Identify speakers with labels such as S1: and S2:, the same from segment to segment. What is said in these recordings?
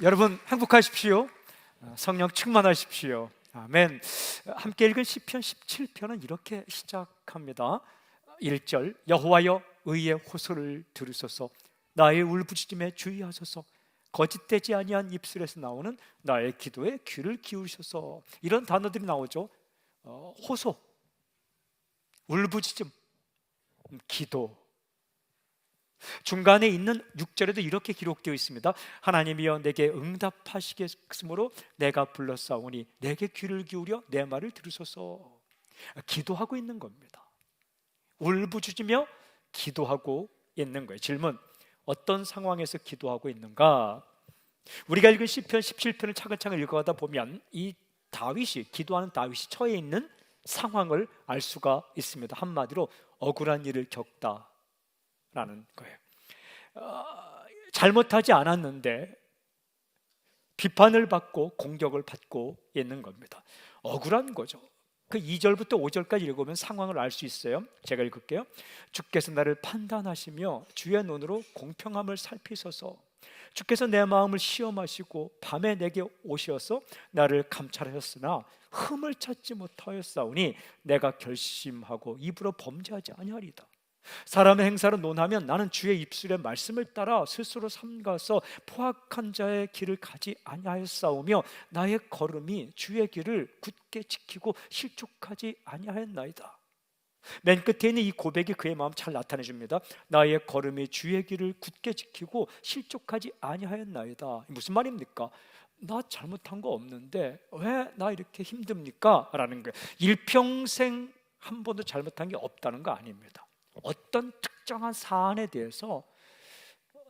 S1: 여러분 행복하십시오. 성령 충만하십시오. 아멘. 함께 읽은 시편 17편은 이렇게 시작합니다. 1절 여호와여 의의 호소를 들으소서, 나의 울부짖음에 주의하소서, 거짓되지 아니한 입술에서 나오는 나의 기도에 귀를 기울이소서. 이런 단어들이 나오죠. 호소, 울부짖음, 기도. 중간에 있는 6절에도 이렇게 기록되어 있습니다. 하나님이여 내게 응답하시겠으므로 내가 불렀사오니 내게 귀를 기울여 내 말을 들으소서. 기도하고 있는 겁니다. 울부짖으며 기도하고 있는 거예요. 질문, 어떤 상황에서 기도하고 있는가? 우리가 읽은 시편 17편을 차근차근 읽어가다 보면 이 다윗이, 기도하는 다윗이 처해 있는 상황을 알 수가 있습니다. 한마디로 억울한 일을 겪다라는 거예요. 잘못하지 않았는데 비판을 받고 공격을 받고 있는 겁니다. 억울한 거죠. 그 2절부터 5절까지 읽으면 상황을 알 수 있어요. 제가 읽을게요. 주께서 나를 판단하시며 주의 눈으로 공평함을 살피소서. 주께서 내 마음을 시험하시고 밤에 내게 오셔서 나를 감찰하셨으나 흠을 찾지 못하였사오니 내가 결심하고 입으로 범죄하지 아니하리다. 사람의 행사로 논하면 나는 주의 입술의 말씀을 따라 스스로 삼가서 포악한 자의 길을 가지 아니하였사오며 나의 걸음이 주의 길을 굳게 지키고 실족하지 아니하였나이다. 맨 끝에 있는 이 고백이 그의 마음 잘 나타내 줍니다. 나의 걸음이 주의 길을 굳게 지키고 실족하지 아니하였나이다. 무슨 말입니까? 나 잘못한 거 없는데 왜 나 이렇게 힘듭니까? 라는 거예요. 일평생 한 번도 잘못한 게 없다는 거 아닙니다. 어떤 특정한 사안에 대해서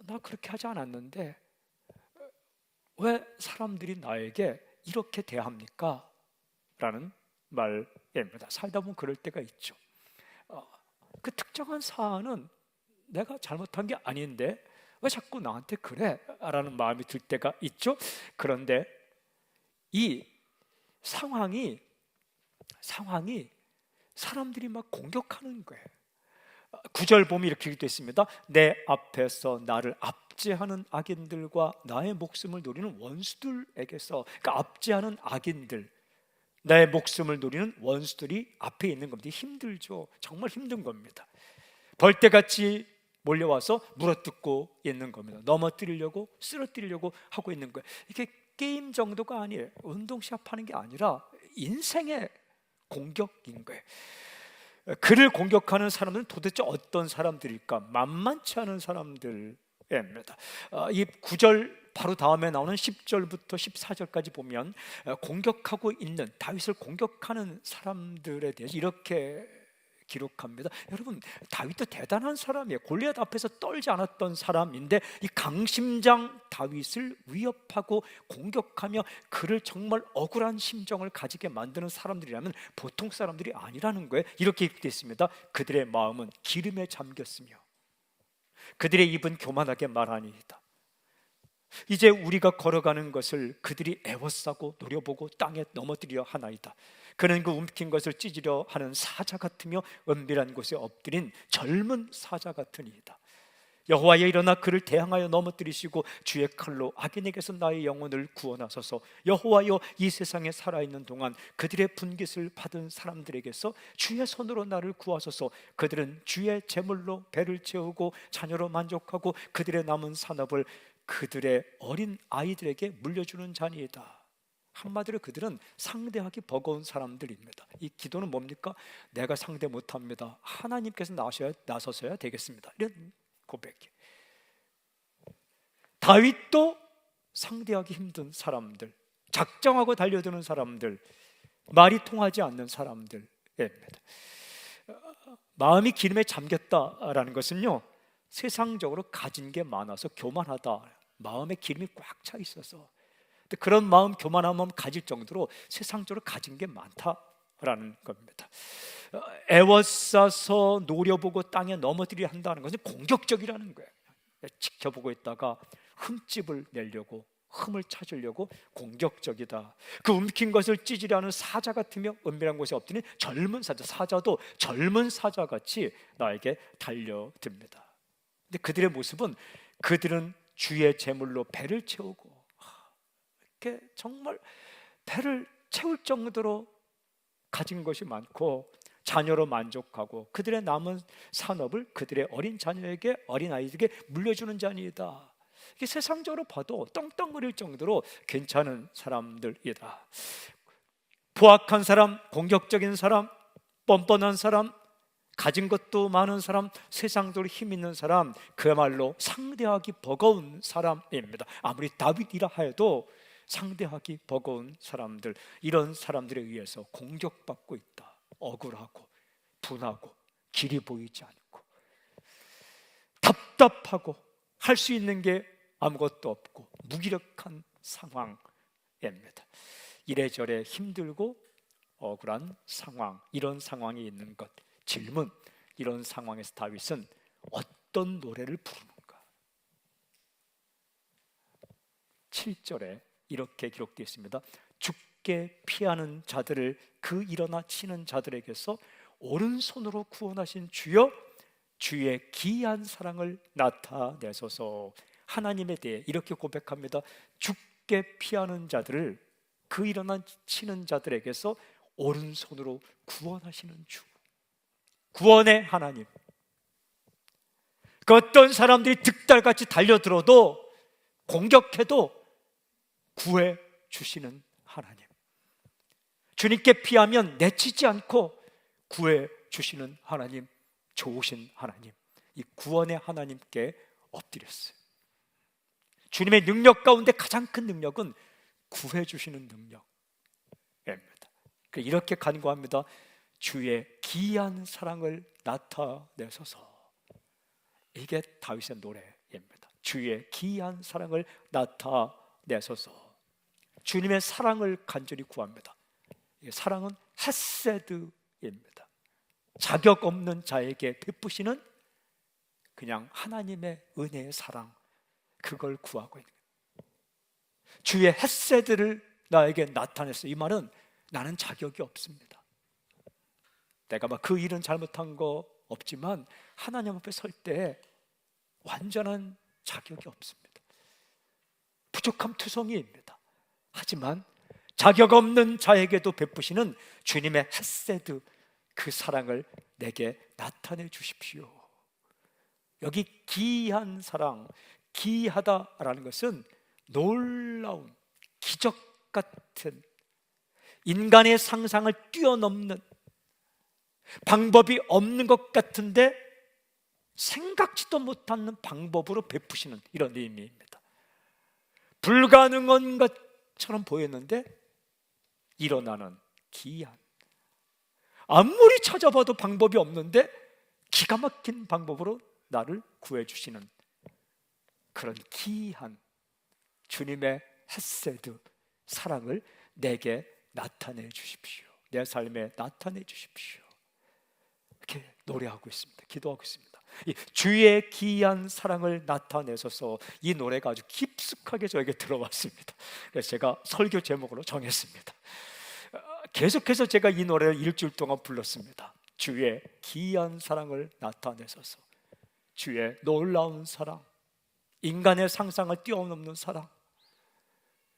S1: 나 그렇게 하지 않았는데 왜 사람들이 나에게 이렇게 대합니까? 라는 말입니다. 살다 보면 그럴 때가 있죠. 그 특정한 사안은 내가 잘못한 게 아닌데 왜 자꾸 나한테 그래? 라는 마음이 들 때가 있죠. 그런데 이 상황이 사람들이 막 공격하는 거예요. 9절 보면 이렇게 기록되어 있습니다. 내 앞에서 나를 압제하는 악인들과 나의 목숨을 노리는 원수들에게서, 그러니까 압제하는 악인들, 나의 목숨을 노리는 원수들이 앞에 있는 겁니다. 힘들죠. 정말 힘든 겁니다. 벌떼같이 몰려와서 물어뜯고 있는 겁니다. 넘어뜨리려고, 쓰러뜨리려고 하고 있는 거예요. 이게 게임 정도가 아니에요. 운동 시합하는 게 아니라 인생의 공격인 거예요. 그를 공격하는 사람들은 도대체 어떤 사람들일까? 만만치 않은 사람들입니다. 이 9절 바로 다음에 나오는 10절부터 14절까지 보면 공격하고 있는, 다윗을 공격하는 사람들에 대해서 이렇게 기록합니다. 여러분, 다윗도 대단한 사람이에요. 골리앗 앞에서 떨지 않았던 사람인데 이 강심장 다윗을 위협하고 공격하며 그를 정말 억울한 심정을 가지게 만드는 사람들이라면 보통 사람들이 아니라는 거예요. 이렇게 기록되어 있습니다. 그들의 마음은 기름에 잠겼으며 그들의 입은 교만하게 말하니이다. 이제 우리가 걸어가는 것을 그들이 애워싸고 노려보고 땅에 넘어뜨리려 하나이다. 그는 그 움킨 것을 찢으려 하는 사자 같으며 은밀한 곳에 엎드린 젊은 사자 같으니이다. 여호와여 일어나 그를 대항하여 넘어뜨리시고 주의 칼로 악인에게서 나의 영혼을 구원하소서. 여호와여 이 세상에 살아있는 동안 그들의 분깃을 받은 사람들에게서 주의 손으로 나를 구하소서. 그들은 주의 제물로 배를 채우고 자녀로 만족하고 그들의 남은 산업을 그들의 어린 아이들에게 물려주는 자니이다. 한마디로 그들은 상대하기 버거운 사람들입니다. 이 기도는 뭡니까? 내가 상대 못합니다. 하나님께서 나서셔야 되겠습니다. 이런 고백이. 다윗도 상대하기 힘든 사람들, 작정하고 달려드는 사람들, 말이 통하지 않는 사람들입니다. 마음이 기름에 잠겼다라는 것은요, 세상적으로 가진 게 많아서 교만하다, 마음에 기름이 꽉 차 있어서 그런 마음, 교만한 마음 가질 정도로 세상적으로 가진 게 많다라는 겁니다. 애워싸서 노려보고 땅에 넘어뜨리려 한다는 것은 공격적이라는 거예요. 지켜보고 있다가 흠집을 내려고, 흠을 찾으려고 공격적이다. 그 움킨 것을 찢으려는 사자 같으며 은밀한 곳에 엎드린 젊은 사자, 사자도 젊은 사자같이 나에게 달려듭니다. 근데 그들의 모습은, 그들은 주의 제물로 배를 채우고, 그렇게 정말 배를 채울 정도로 가진 것이 많고 자녀로 만족하고 그들의 남은 산업을 그들의 어린 자녀에게, 어린 아이들에게 물려주는 자니이다. 이게 세상적으로 봐도 떵떵거릴 정도로 괜찮은 사람들이다. 포악한 사람, 공격적인 사람, 뻔뻔한 사람, 가진 것도 많은 사람, 세상적으로 힘 있는 사람, 그야말로 상대하기 버거운 사람입니다. 아무리 다윗이라 해도 상대하기 버거운 사람들, 이런 사람들에 의해서 공격받고 있다. 억울하고 분하고 길이 보이지 않고 답답하고 할 수 있는 게 아무것도 없고 무기력한 상황입니다. 이래저래 힘들고 억울한 상황, 이런 상황이 있는 것. 질문, 이런 상황에서 다윗은 어떤 노래를 부르는가? 7절에 이렇게 기록되어 있습니다. 죽게 피하는 자들을 그 일어나 치는 자들에게서 오른손으로 구원하신 주여, 주의 기이한 사랑을 나타내소서. 하나님에 대해 이렇게 고백합니다. 죽게 피하는 자들을 그 일어나 치는 자들에게서 오른손으로 구원하시는 주, 구원의 하나님. 그 어떤 사람들이 득달같이 달려들어도 공격해도 구해 주시는 하나님. 주님께 피하면 내치지 않고 구해 주시는 하나님, 좋으신 하나님. 이 구원의 하나님께 엎드렸어요. 주님의 능력 가운데 가장 큰 능력은 구해 주시는 능력입니다. 이렇게 간구합니다. 주의 기이한 사랑을 나타내소서. 이게 다윗의 노래입니다. 주의 기이한 사랑을 나타내소서. 주님의 사랑을 간절히 구합니다. 사랑은 헤세드입니다. 자격 없는 자에게 베푸시는 그냥 하나님의 은혜의 사랑, 그걸 구하고 있는 거예요. 주의 헤세드를 나에게 나타냈어. 이 말은 나는 자격이 없습니다. 내가 막 그 일은 잘못한 거 없지만 하나님 앞에 설 때 완전한 자격이 없습니다. 부족함 투성이입니다. 하지만 자격 없는 자에게도 베푸시는 주님의 헤세드, 그 사랑을 내게 나타내 주십시오. 여기 기이한 사랑, 기이하다라는 것은 놀라운, 기적 같은, 인간의 상상을 뛰어넘는, 방법이 없는 것 같은데 생각지도 못하는 방법으로 베푸시는 이런 의미입니다. 불가능한 것처럼 보였는데 일어나는 기이한, 아무리 찾아봐도 방법이 없는데 기가 막힌 방법으로 나를 구해주시는 그런 기이한 주님의 헤세드, 사랑을 내게 나타내 주십시오. 내 삶에 나타내 주십시오. 이렇게 노래하고 있습니다. 기도하고 있습니다. 이 주의 기이한 사랑을 나타내소서, 이 노래가 아주 깊숙하게 저에게 들어왔습니다. 그래서 제가 설교 제목으로 정했습니다. 계속해서 제가 이 노래를 일주일 동안 불렀습니다. 주의 기이한 사랑을 나타내소서. 주의 놀라운 사랑, 인간의 상상을 뛰어넘는 사랑,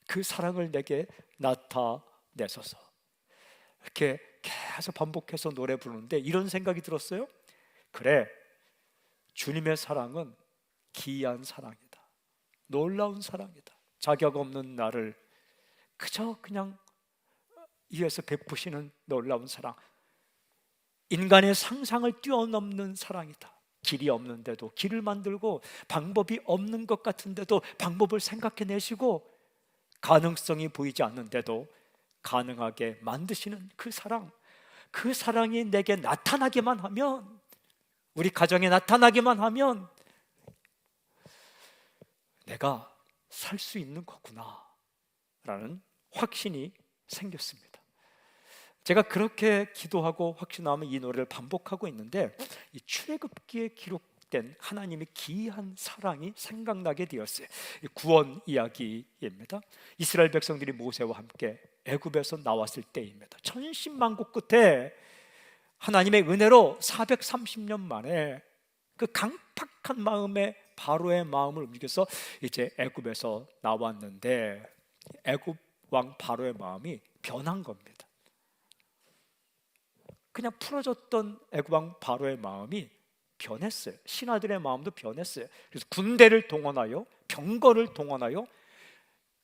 S1: 그 사랑을 내게 나타내소서. 이렇게 계속 반복해서 노래 부르는데 이런 생각이 들었어요. 그래, 주님의 사랑은 기이한 사랑이다. 놀라운 사랑이다. 자격 없는 나를 그저 그냥 위에서 베푸시는 놀라운 사랑, 인간의 상상을 뛰어넘는 사랑이다. 길이 없는데도 길을 만들고, 방법이 없는 것 같은데도 방법을 생각해내시고, 가능성이 보이지 않는데도 가능하게 만드시는 그 사랑, 그 사랑이 내게 나타나기만 하면, 우리 가정에 나타나기만 하면 내가 살 수 있는 거구나 라는 확신이 생겼습니다. 제가 그렇게 기도하고 확신하면 이 노래를 반복하고 있는데, 이 출애굽기에 기록된 하나님의 기이한 사랑이 생각나게 되었어요. 구원 이야기입니다. 이스라엘 백성들이 모세와 함께 애굽에서 나왔을 때입니다. 천신만고 끝에 하나님의 은혜로 430년 만에 그 강팍한 마음에, 바로의 마음을 움직여서 이제 애굽에서 나왔는데, 애굽 왕 바로의 마음이 변한 겁니다. 그냥 풀어졌던 애굽 왕 바로의 마음이 변했어요. 신하들의 마음도 변했어요. 그래서 군대를 동원하여, 병거를 동원하여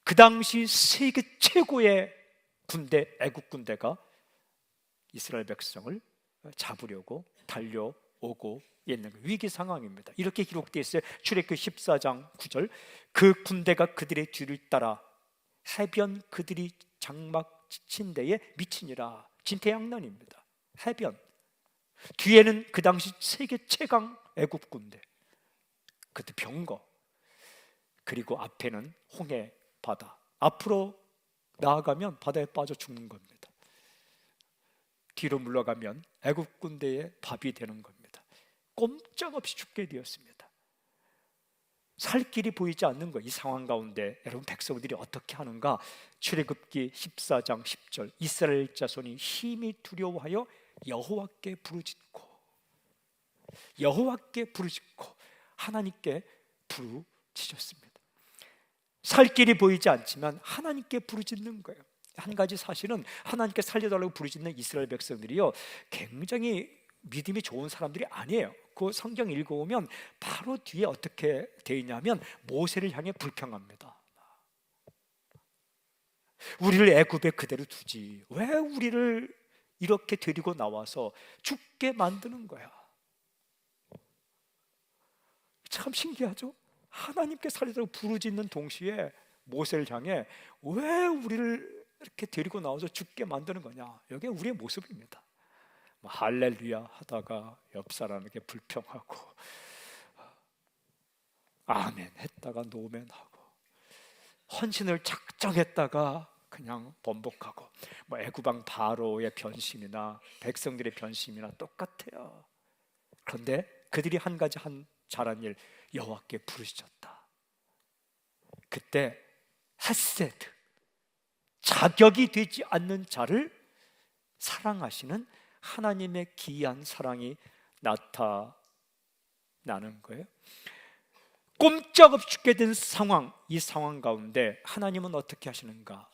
S1: 그 당시 세계 최고의 군대, 애굽 군대가 이스라엘 백성을 잡으려고 달려오고 있는 위기 상황입니다. 이렇게 기록되어 있어요. 출애굽기 14장 9절. 그 군대가 그들의 뒤를 따라 해변 그들이 장막 지친 데에 미치니라. 진퇴양난입니다. 해변 뒤에는 그 당시 세계 최강 애굽 군대, 그때 병거, 그리고 앞에는 홍해 바다. 앞으로 나아가면 바다에 빠져 죽는 겁니다. 뒤로 물러가면 애굽 군대의 밥이 되는 겁니다. 꼼짝없이 죽게 되었습니다. 살 길이 보이지 않는 거예요. 이 상황 가운데 여러분, 백성들이 어떻게 하는가? 출애굽기 14장 10절. 이스라엘 자손이 힘이 두려워하여 여호와께 부르짖고, 여호와께 부르짖고 하나님께 부르짖었습니다. 살 길이 보이지 않지만 하나님께 부르짖는 거예요. 한 가지 사실은 하나님께 살려달라고 부르짖는 이스라엘 백성들이요, 굉장히 믿음이 좋은 사람들이 아니에요. 그 성경 읽어보면 바로 뒤에 어떻게 되어 있냐면 모세를 향해 불평합니다. 우리를 애굽에 그대로 두지 왜 우리를 이렇게 데리고 나와서 죽게 만드는 거야. 참 신기하죠? 하나님께 살려달라고 부르짖는 동시에 모세를 향해 왜 우리를 이렇게 데리고 나와서 죽게 만드는 거냐. 이게 우리의 모습입니다. 할렐루야 하다가 옆 사람에게 불평하고 아멘 했다가 노멘하고, 헌신을 작정했다가 그냥 번복하고, 애굽 왕 바로의 변심이나 백성들의 변심이나 똑같아요. 그런데 그들이 한 가지 잘한 일, 여호와께 부르짖었다. 그때 헤세드, 자격이 되지 않는 자를 사랑하시는 하나님의 기이한 사랑이 나타나는 거예요. 꼼짝없이 죽게 된 상황, 이 상황 가운데 하나님은 어떻게 하시는가?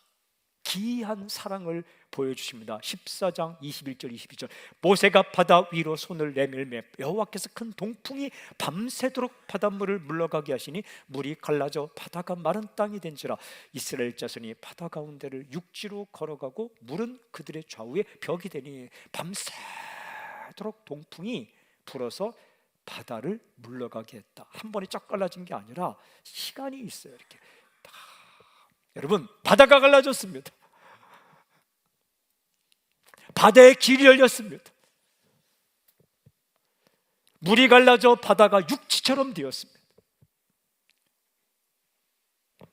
S1: 기이한 사랑을 보여주십니다. 14장 21절 22절. 모세가 바다 위로 손을 내밀매 여호와께서 큰 동풍이 밤새도록 바닷물을 물러가게 하시니 물이 갈라져 바다가 마른 땅이 된지라. 이스라엘 자손이 바다 가운데를 육지로 걸어가고 물은 그들의 좌우에 벽이 되니 밤새도록 동풍이 불어서 바다를 물러가게 했다. 한 번에 쫙 갈라진 게 아니라 시간이 있어요. 이렇게 여러분, 바다가 갈라졌습니다. 바다의 길이 열렸습니다. 물이 갈라져 바다가 육지처럼 되었습니다.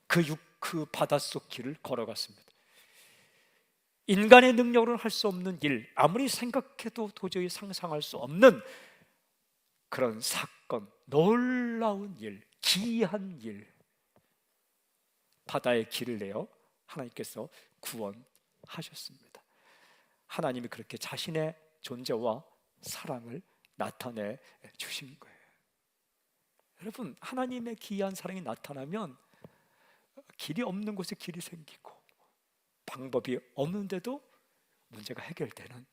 S1: 그 바닷속 길을 걸어갔습니다. 인간의 능력으로는 할 수 없는 일, 아무리 생각해도 도저히 상상할 수 없는 그런 사건, 놀라운 일, 기이한 일, 바다의 길을 내어 하나님께서 구원하셨습니다. 하나님이 그렇게 자신의 존재와 사랑을 나타내 주신 거예요. 여러분, 하나님의 기이한 사랑이 나타나면 길이 없는 곳에 길이 생기고 방법이 없는데도 문제가 해결되는,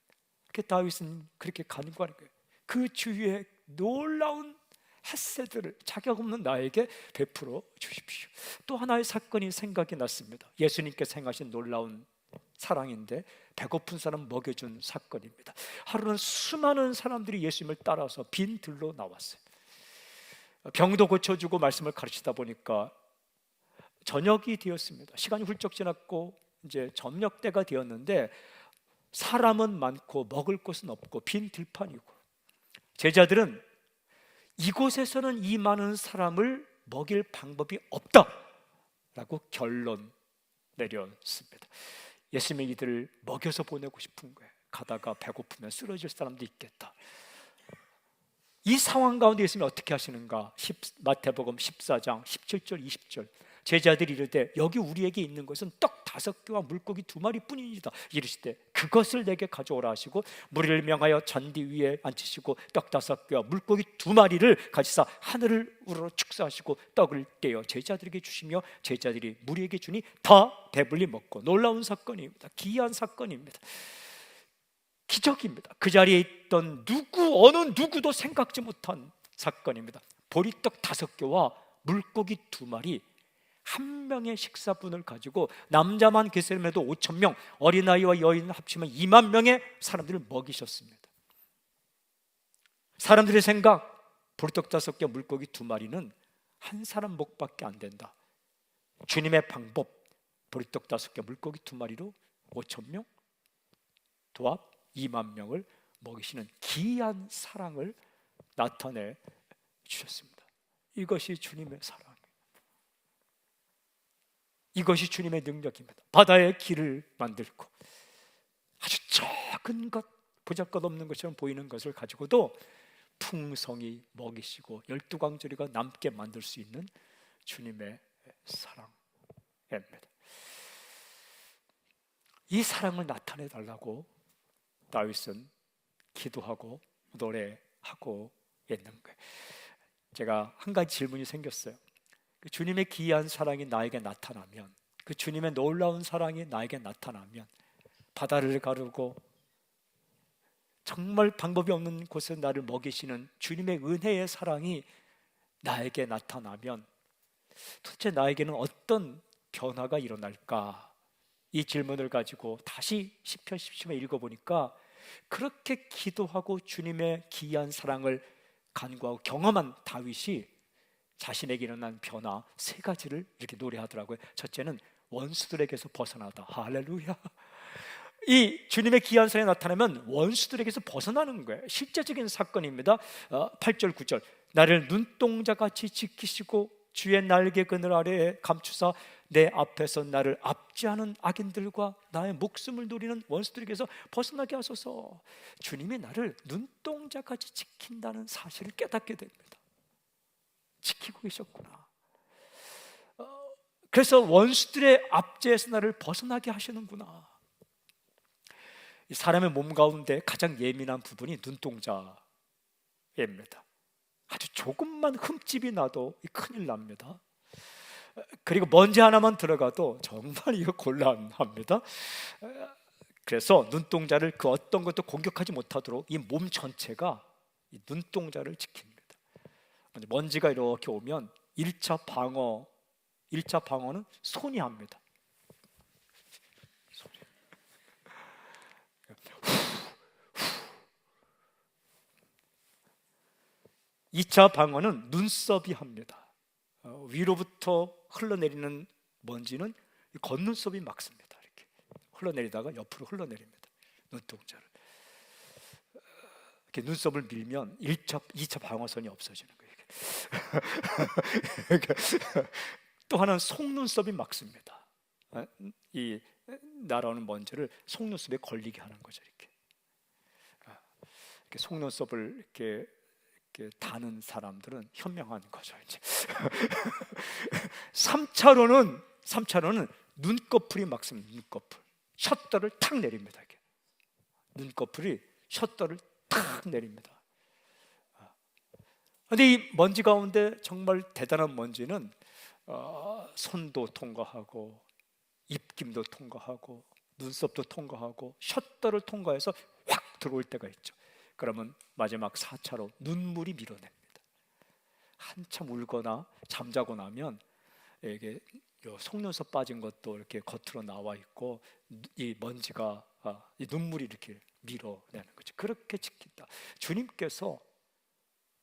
S1: 그렇게 다윗은 그렇게 간구하는 거예요. 그 주위에 놀라운 햇새들을 자격 없는 나에게 베풀어 주십시오. 또 하나의 사건이 생각이 났습니다. 예수님께서 행하신 놀라운 사랑인데 배고픈 사람 먹여준 사건입니다. 하루는 수많은 사람들이 예수님을 따라서 빈 들로 나왔어요. 병도 고쳐주고 말씀을 가르치다 보니까 저녁이 되었습니다. 시간이 훌쩍 지났고 이제 저녁 때가 되었는데 사람은 많고 먹을 곳은 없고 빈 들판이고, 제자들은 이곳에서는 이 많은 사람을 먹일 방법이 없다라고 결론 내렸습니다. 예수님이 이들을 먹여서 보내고 싶은 거예요. 가다가 배고프면 쓰러질 사람도 있겠다. 이 상황 가운데 예수님이 어떻게 하시는가? 마태복음 14장 17절 20절. 제자들이 이르되 여기 우리에게 있는 것은 떡 5개와 물고기 2마리 뿐이니이다. 이르시되 그것을 내게 가져오라 하시고 무리를 명하여 잔디 위에 앉히시고 떡 5개와 물고기 2마리를 가지사 하늘을 우러러 축사하시고 떡을 떼어 제자들에게 주시며 제자들이 무리에게 주니 다 배불리 먹고. 놀라운 사건입니다. 기이한 사건입니다. 기적입니다. 그 자리에 있던 어느 누구도 생각지 못한 사건입니다. 보리떡 5개와 물고기 2마리, 한 명의 식사분을 가지고 남자만 계시면도 5,000명, 어린아이와 여인 합치면 2만 명의 사람들을 먹이셨습니다. 사람들의 생각, 보리떡 5개, 물고기 2마리는 한 사람 목밖에 안 된다. 주님의 방법, 보리떡 5개, 물고기 2마리로 5,000명, 도합 2만 명을 먹이시는 기이한 사랑을 나타내 주셨습니다. 이것이 주님의 사랑이에요. 이것이 주님의 능력입니다. 바다의 길을 만들고 아주 작은 것, 보잘것없는 것처럼 보이는 것을 가지고도 풍성히 먹이시고 12광저리가 남게 만들 수 있는 주님의 사랑입니다. 이 사랑을 나타내 달라고 다윗은 기도하고 노래하고 있는 거예요. 제가 한 가지 질문이 생겼어요. 그 주님의 기이한 사랑이 나에게 나타나면, 그 주님의 놀라운 사랑이 나에게 나타나면, 바다를 가르고 정말 방법이 없는 곳에 나를 먹이시는 주님의 은혜의 사랑이 나에게 나타나면 도대체 나에게는 어떤 변화가 일어날까? 이 질문을 가지고 다시 시편 17편 읽어보니까 그렇게 기도하고 주님의 기이한 사랑을 간구하고 경험한 다윗이 자신에게 일어난 변화 3가지를 이렇게 노래하더라고요. 첫째는 원수들에게서 벗어나다. 할렐루야. 이 주님의 기이한 사랑이 나타나면 원수들에게서 벗어나는 거예요. 실제적인 사건입니다. 8절 9절 나를 눈동자같이 지키시고 주의 날개 그늘 아래에 감추사 내 앞에서 나를 압제하는 악인들과 나의 목숨을 노리는 원수들에게서 벗어나게 하소서. 주님이 나를 눈동자같이 지킨다는 사실을 깨닫게 됩니다. 지키고 계셨구나. 그래서 원수들의 압제에서 나를 벗어나게 하시는구나. 사람의 몸 가운데 가장 예민한 부분이 눈동자입니다. 아주 조금만 흠집이 나도 큰일 납니다. 그리고 먼지 하나만 들어가도 정말 이거 곤란합니다. 그래서 눈동자를 그 어떤 것도 공격하지 못하도록 이 몸 전체가 이 눈동자를 지킵니다. 먼지가 이렇게 오면 1차 방어는 손이 합니다. 2차 방어는 눈썹이 합니다. 위로부터 흘러내리는 먼지는 겉눈썹이 막습니다. 이렇게 흘러내리다가 옆으로 흘러내립니다. 눈동자를 이렇게 눈썹을 밀면 2차 방어선이 없어지는 거예요. 또 하나는 속눈썹이 막습니다. 이 날아오는 먼지를 속눈썹에 걸리게 하는 거죠. 이렇게 속눈썹을 이렇게 다는 사람들은 현명한 거죠. 이제 3차로는 눈꺼풀이 막습니다. 눈꺼풀 셔터를 탁 내립니다. 이렇게. 눈꺼풀이 셔터를 탁 내립니다. 그런데 이 먼지 가운데 정말 대단한 먼지는 손도 통과하고 입김도 통과하고 눈썹도 통과하고 셔터를 통과해서 확 들어올 때가 있죠. 그러면 마지막 4차로 눈물이 밀어냅니다. 한참 울거나 잠자고 나면 이게 속눈썹 빠진 것도 이렇게 겉으로 나와 있고 이 먼지가 이 눈물이 이렇게 밀어내는 거죠. 그렇게 지킨다. 주님께서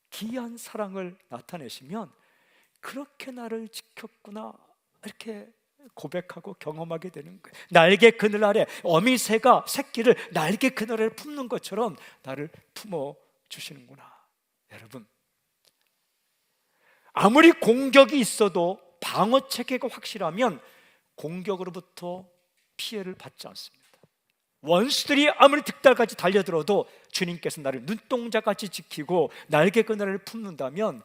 S1: 기이한 사랑을 나타내시면 그렇게 나를 지켰구나 이렇게 고백하고 경험하게 되는 거예요. 날개 그늘 아래 어미새가 새끼를 날개 그늘 아래 품는 것처럼 나를 품어 주시는구나. 여러분, 아무리 공격이 있어도 방어 체계가 확실하면 공격으로부터 피해를 받지 않습니다. 원수들이 아무리 득달같이 달려들어도 주님께서 나를 눈동자같이 지키고 날개 그늘을 품는다면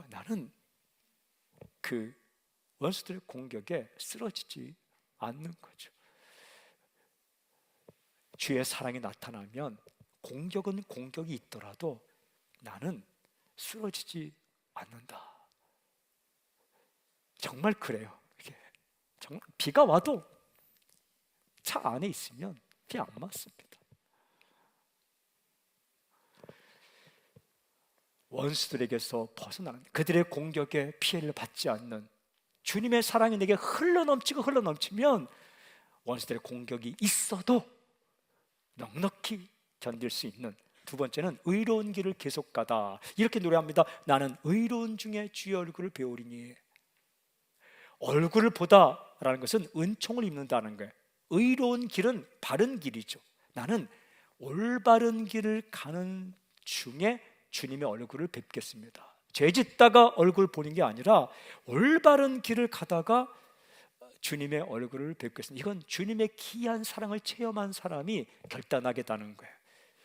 S1: 나는 그 원수들의 공격에 쓰러지지 않는 거죠. 주의 사랑이 나타나면 공격은 공격이 있더라도 나는 쓰러지지 않는다. 정말 그래요. 이게 정말 비가 와도 차 안에 있으면 비 안 맞습니다. 원수들에게서 벗어나는, 그들의 공격에 피해를 받지 않는 주님의 사랑이 내게 흘러넘치면 원수들의 공격이 있어도 넉넉히 견딜 수 있는. 두 번째는 의로운 길을 계속 가다. 이렇게 노래합니다. 나는 의로운 중에 주의 얼굴을 배우리니. 얼굴을 보다라는 것은 은총을 입는다는 거예요. 의로운 길은 바른 길이죠. 나는 올바른 길을 가는 중에 주님의 얼굴을 뵙겠습니다. 죄 짓다가 얼굴 보는 게 아니라 올바른 길을 가다가 주님의 얼굴을 뵙겠습니다. 이건 주님의 귀한 사랑을 체험한 사람이 결단하게 되는 거예요.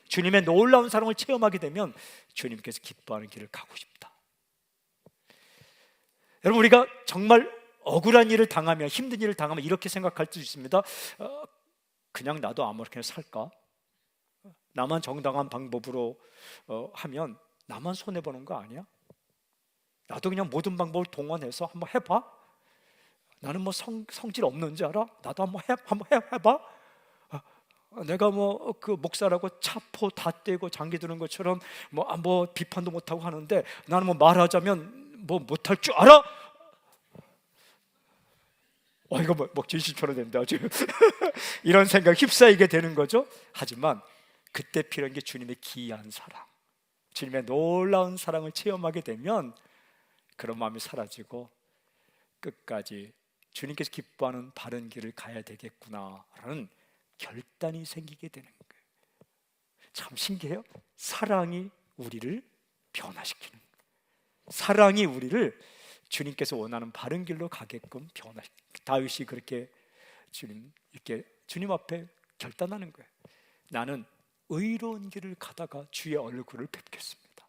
S1: 주님의 놀라운 사랑을 체험하게 되면 주님께서 기뻐하는 길을 가고 싶다. 여러분, 우리가 정말 억울한 일을 당하면, 힘든 일을 당하면 이렇게 생각할 수 있습니다. 그냥 나도 아무렇게나 살까? 나만 정당한 방법으로 하면 나만 손해보는 거 아니야? 나도 그냥 모든 방법을 동원해서 한번 해봐? 나는 뭐 성질 없는 줄 알아? 나도 한번 해봐? 내가 뭐 그 목사라고 차포 다 떼고 장기 드는 것처럼 뭐 비판도 못하고 하는데 나는 뭐 말하자면 뭐 못할 줄 알아? 이거 뭐 진실처럼 된다 지금. 이런 생각 휩싸이게 되는 거죠. 하지만 그때 필요한 게 주님의 귀한 사랑, 주님의 놀라운 사랑을 체험하게 되면 그런 마음이 사라지고 끝까지 주님께서 기뻐하는 바른 길을 가야 되겠구나라는 결단이 생기게 되는 거예요. 참 신기해요. 사랑이 우리를 변화시키는, 사랑이 우리를 주님께서 원하는 바른 길로 가게끔 변화시키는. 다윗이 그렇게 주님 앞에 결단하는 거예요. 나는 의로운 길을 가다가 주의 얼굴을 뵙겠습니다.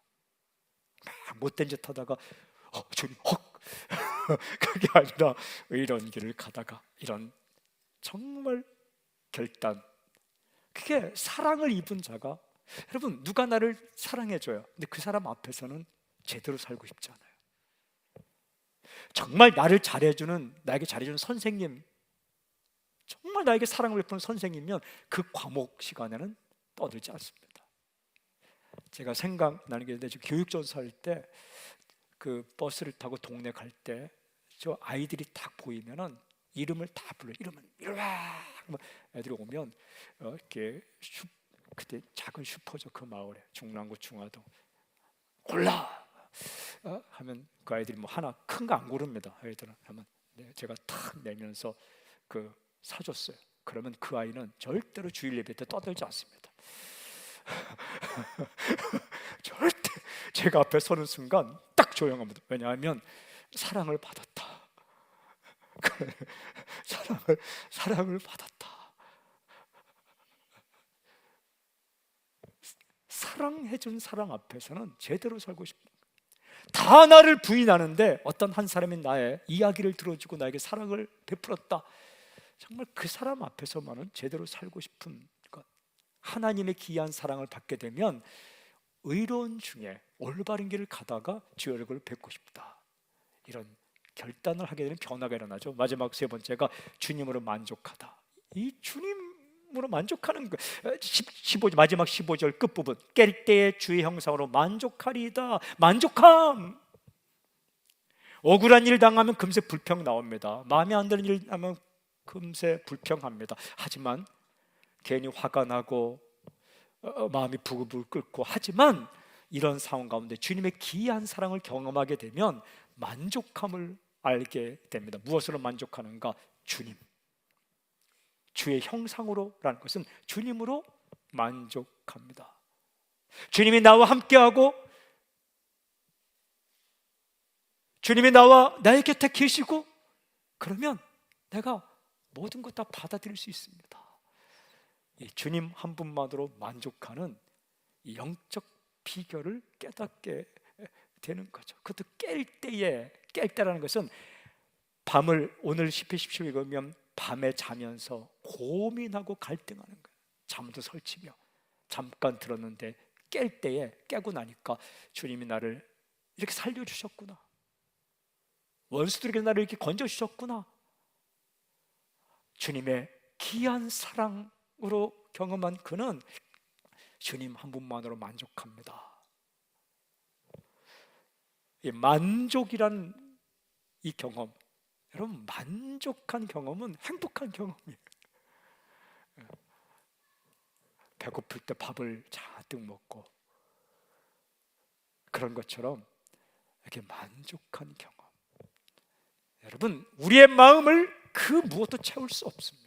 S1: 막 못된 짓 하다가 주님 그게 아니라 의로운 길을 가다가 이런 정말 결단, 그게 사랑을 입은 자가, 여러분 누가 나를 사랑해줘요. 근데 그 사람 앞에서는 제대로 살고 싶지 않아요. 정말 나에게 잘해주는 선생님, 정말 나에게 사랑을 베푸는 선생님이면 그 과목 시간에는 떠들지 않습니다. 제가 생각나는 게 있는데, 교육전수할 때 그 버스를 타고 동네 갈 때 저 아이들이 딱 보이면은 이름을 다 불러요. 이름은 이리와. 애들이 오면 이렇게 그때 작은 슈퍼죠. 그 마을에 중랑구 중화동 골라 하면 그 아이들이 뭐 하나 큰 거 안 고릅니다. 아이들은 하면 제가 탁 내면서 그 사줬어요. 그러면 그 아이는 절대로 주일 예배 때 떠들지 않습니다. 절대 제가 앞에 서는 순간 딱 조용합니다. 왜냐하면 사랑을 받았다. 사랑을 받았다. 사랑해준 사랑 앞에서는 제대로 살고 싶다. 다 나를 부인하는데 어떤 한 사람이 나의 이야기를 들어주고 나에게 사랑을 베풀었다. 정말 그 사람 앞에서만은 제대로 살고 싶은 것. 하나님의 귀한 사랑을 받게 되면 의로운 중에 올바른 길을 가다가 주의 얼굴을 뵙고 싶다. 이런 결단을 하게 되는 변화가 일어나죠. 마지막 세 번째가 주님으로 만족하다. 이 주님으로 만족하는 거. 마지막 15절 끝부분, 깰 때에 주의 형상으로 만족하리이다. 만족함. 억울한 일 당하면 금세 불평 나옵니다. 마음에 안 드는 일 하면 금세 불평합니다. 하지만 괜히 화가 나고 마음이 부글부글 끓고, 하지만 이런 상황 가운데 주님의 귀한 사랑을 경험하게 되면 만족함을 알게 됩니다. 무엇으로 만족하는가? 주님, 주의 형상으로라는 것은 주님으로 만족합니다. 주님이 나와 함께하고 주님이 나의 곁에 계시고, 그러면 내가 모든 것 다 받아들일 수 있습니다. 이 주님 한 분만으로 만족하는 이 영적 비결을 깨닫게 되는 거죠. 그것도 깰 때라는 것은 밤을, 오늘 시편 17 읽으면 밤에 자면서 고민하고 갈등하는 거예요. 잠도 설치며 잠깐 들었는데 깰 때에 깨고 나니까 주님이 나를 이렇게 살려주셨구나, 원수들에게 나를 이렇게 건져주셨구나, 주님의 귀한 사랑으로 경험한 그는 주님 한 분만으로 만족합니다. 이 만족이란 이 경험, 여러분, 만족한 경험은 행복한 경험이에요. 배고플 때 밥을 잔뜩 먹고 그런 것처럼 이렇게 만족한 경험. 여러분, 우리의 마음을 그 무엇도 채울 수 없습니다.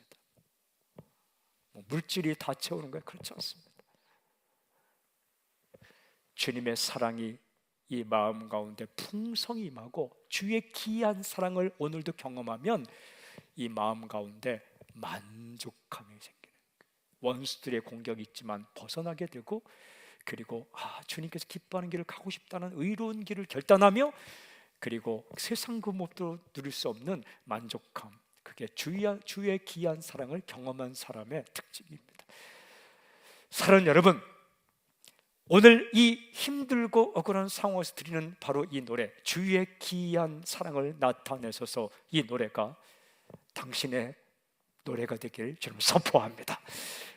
S1: 물질이 다 채우는 거예요? 그렇지 않습니다. 주님의 사랑이 이 마음 가운데 풍성히 임하고 주의 귀한 사랑을 오늘도 경험하면 이 마음 가운데 만족함이 생기는 거예요. 원수들의 공격이 있지만 벗어나게 되고, 그리고 주님께서 기뻐하는 길을 가고 싶다는 의로운 길을 결단하며, 그리고 세상 그 무엇도 누릴 수 없는 만족함, 그게 주의 귀한 사랑을 경험한 사람의 특징입니다. 사랑하는 여러분, 오늘 이 힘들고 억울한 상황에서 드리는 바로 이 노래, 주의 귀한 사랑을 나타내소서, 이 노래가 당신의 노래가 되길 저는 선포합니다.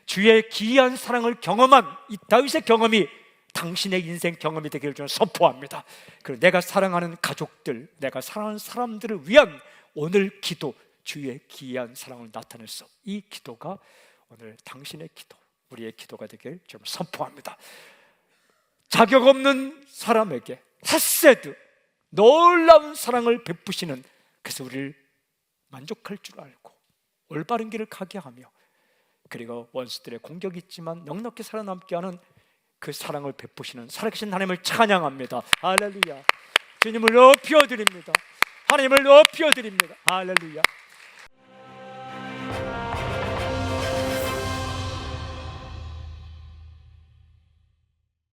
S1: 주의 귀한 사랑을 경험한 이 다윗의 경험이 당신의 인생 경험이 되기를 저는 선포합니다. 그리고 내가 사랑하는 가족들, 내가 사랑하는 사람들을 위한 오늘 기도, 주의 귀한 사랑을 나타내서 이 기도가 오늘 당신의 기도, 우리의 기도가 되길 저는 선포합니다. 자격 없는 사람에게 헤세드, 놀라운 사랑을 베푸시는, 그래서 우리를 만족할 줄 알고 올바른 길을 가게 하며, 그리고 원수들의 공격이 있지만 넉넉히 살아남게 하는 그 사랑을 베푸시는 살아계신 하나님을 찬양합니다. 할렐루야. 주님을 높여드립니다. 하나님을 높여드립니다. 할렐루야.